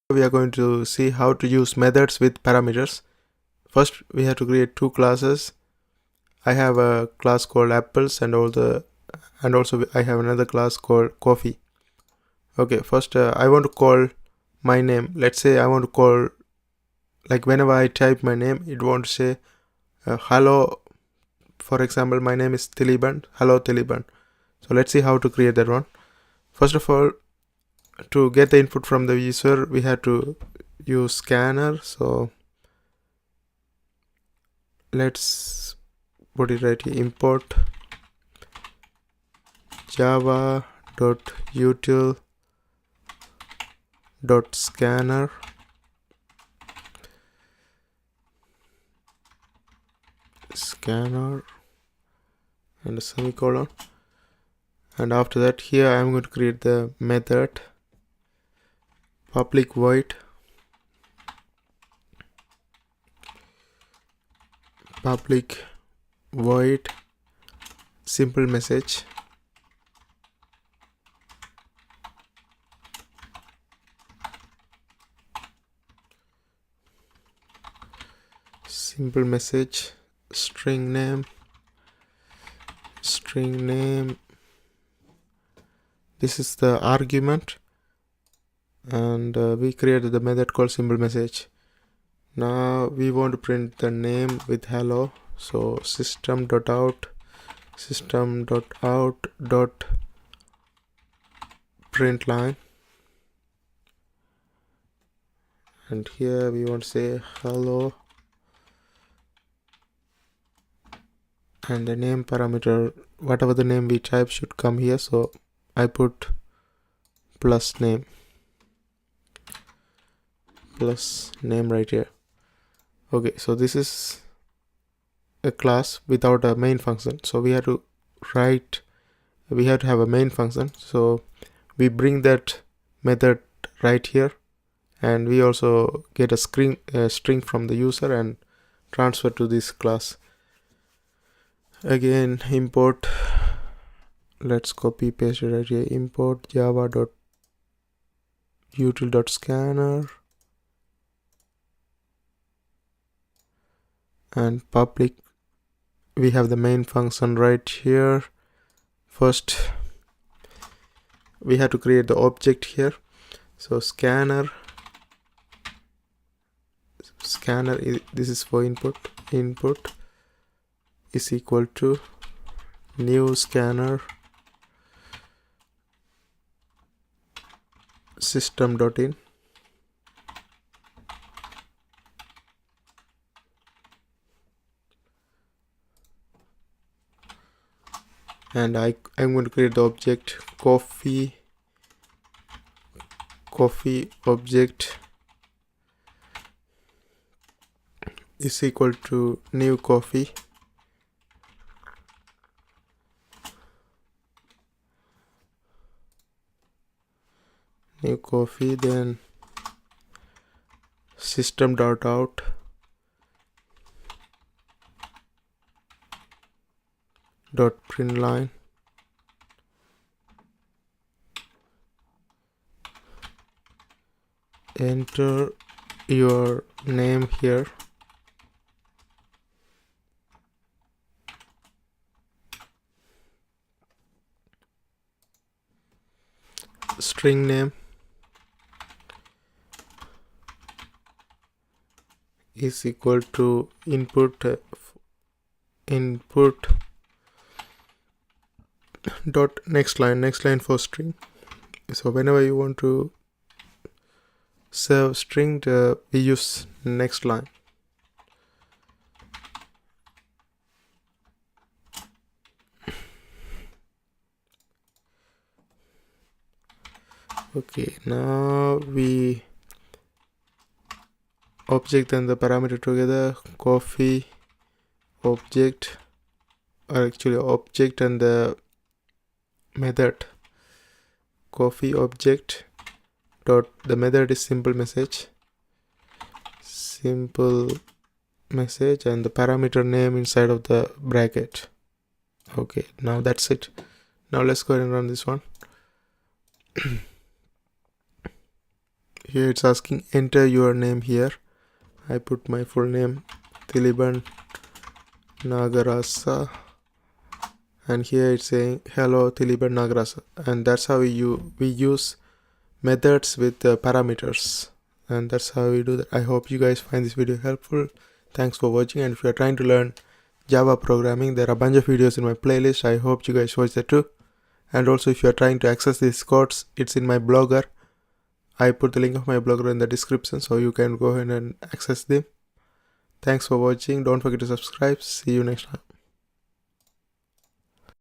We are going to see how to use methods with parameters. First, we have to create two classes. I have a class called apples and also I have another class called coffee. Okay, first I want to call my name. Let's say I want to call, like whenever I type my name, it won't say hello. For example, my name is Tiliban. Hello Tiliban. So let's see how to create that one. First of all, to get the input from the user, we have to use scanner. So let's put it right here. Import java.util.scanner and a semicolon, and after that here I'm going to create the method public void simple message. String name. This is the argument, and we created the method called simple message. Now we want to print the name with hello. So system.out dot print line, and here we want to say hello, and the name parameter, whatever the name we type should come here. So I put plus name right here. Okay, so this is a class without a main function. So we have to have a main function. So we bring that method right here, and we also get a string from the user and transfer to this class. Again, import, let's copy paste it right here. Import java.util.scanner and public. We have the main function right here. First we have to create the object here. So scanner this is for input is equal to new scanner system.in, and I'm going to create the object coffee object is equal to new coffee. Then system.out print line, enter your name here, string name is equal to input dot next line for string. So whenever you want to serve string, we use next line. Okay, now we object and the parameter together. Coffee object, or actually object and the method coffee object dot, the method is simple message and the parameter name inside of the bracket. Okay, now that's it. Now let's go ahead and run this one. here it's asking enter your name here. I put my full name, Tiliban Nagarasa, and here it's saying hello Tiliban Nagarasa, and that's how we use methods with parameters, and that's how we do that. I hope you guys find this video helpful. Thanks for watching, and if you are trying to learn Java programming, there are a bunch of videos in my playlist. I hope you guys watch that too. And also, if you are trying to access these codes, it's in my blogger. I put the link of my blogger in the description, so you can go ahead and access them. Thanks for watching. Don't forget to subscribe. See you next time.